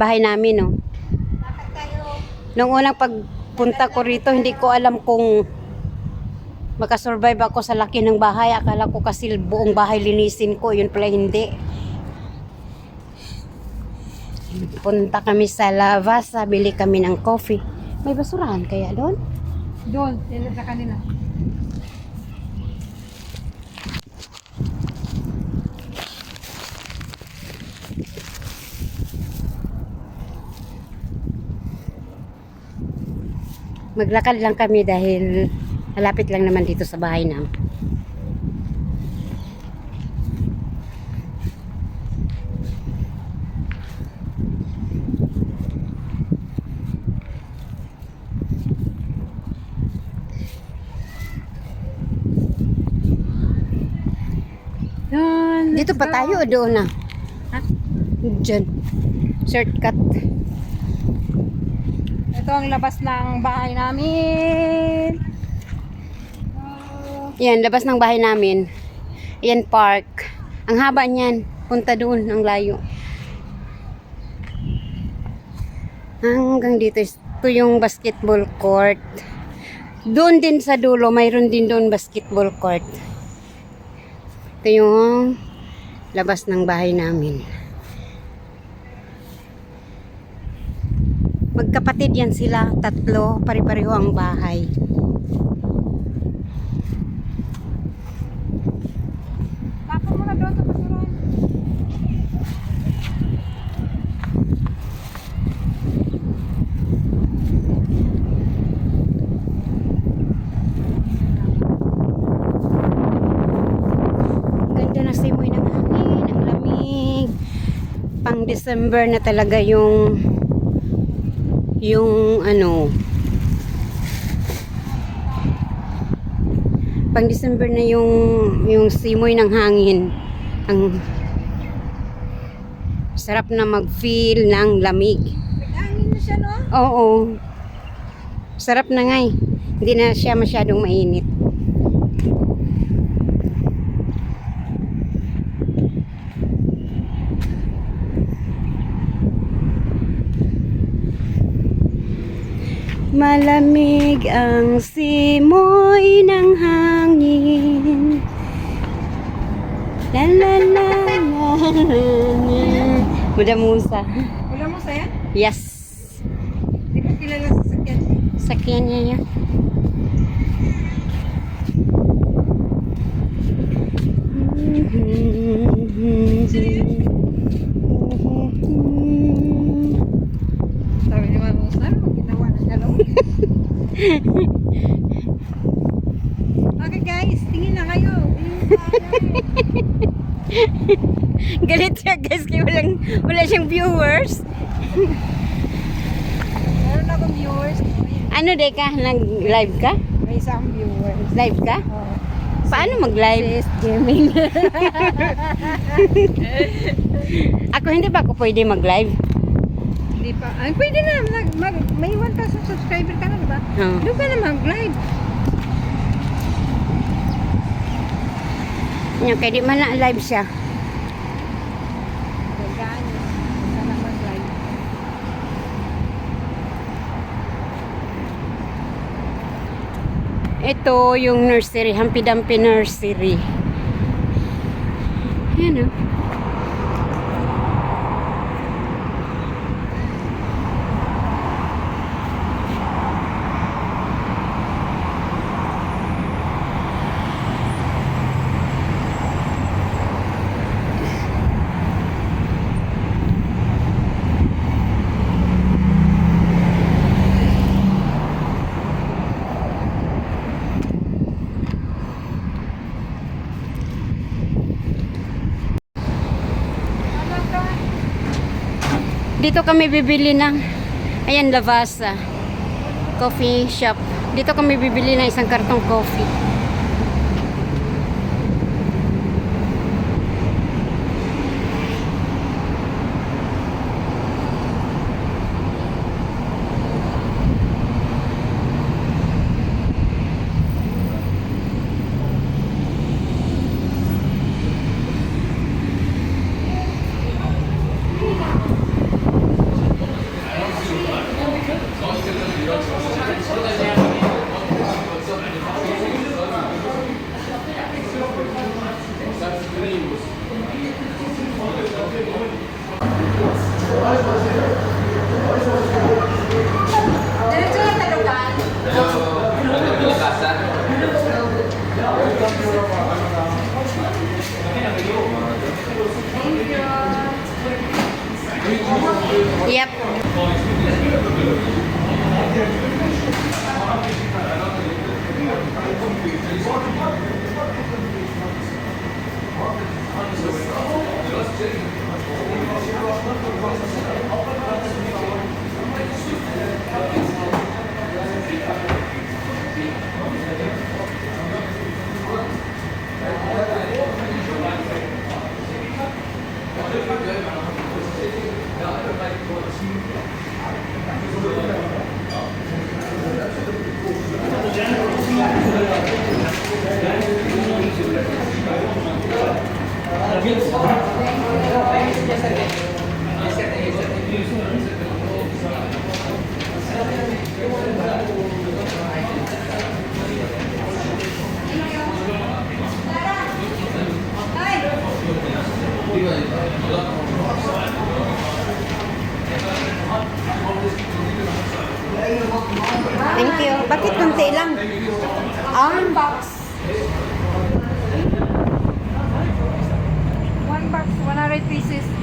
bahay namin, no. Nung unang pagpunta ko rito, hindi ko alam kung makasurvive ako sa laki ng bahay. Akala ko kasi buong bahay linisin ko, yun pala hindi. Punta kami sa Lavazza, bili kami ng coffee. May basurahan kaya doon? Doon, sila sa kanila. Maglakad lang kami dahil malapit lang naman dito sa bahay namin. Doon, Dito pa tayo o doon na? Ha? Diyan. Shortcut. Ito ang labas ng bahay namin. Yan, labas ng bahay namin. Yan, park. Ang haba niyan. Punta doon, ang layo. Hanggang dito. Ito yung basketball court. Doon din sa dulo, mayroon din doon basketball court. Ito yung labas ng bahay namin. Magkapatid yan sila, tatlo, pare-pareho ang bahay. Tapo mo na doon sa basuran. Ganda na simoy ng hangin, ang lamig. Pang December na talaga yung ano, pang December na yung simoy ng hangin. Ang sarap na mag-feel ng lamig. Nag-angin na siya, no? Oo. Sarap na nga eh. Hindi na siya masyadong mainit. Malamig ang simoy ng hangin. La la la la la. Muda-musa. Wala mo saya? Yes. Hindi ko kilala sa sakyan. Sakyan niya yan. Sabi ni Mama Musa, ginawa na siya, no? Okay guys, tingin na kayo. Galit siya guys kaya wala siyang viewers. Meron akong viewers. Ano Deka? Nag-live ka? May isang viewers. Live ka? Oh. Paano mag-live? Yes, gaming. Ako hindi pa ako pwede mag-live. Hindi pa. Ay, pwede na. May 1,000 subscriber ka na, diba? Oo. Doon ka na mag-live. Yan, kaya di man na live siya. Gagaan. Doon ka na mag-live. Ito yung nursery, Hampi-Dampi Nursery. Yan o. Dito kami bibili ng, ayan, Lavazza coffee shop. Dito kami bibili ng isang kartong coffee. Thank you. Bakit kunti lang? Box. One box, 100 pieces.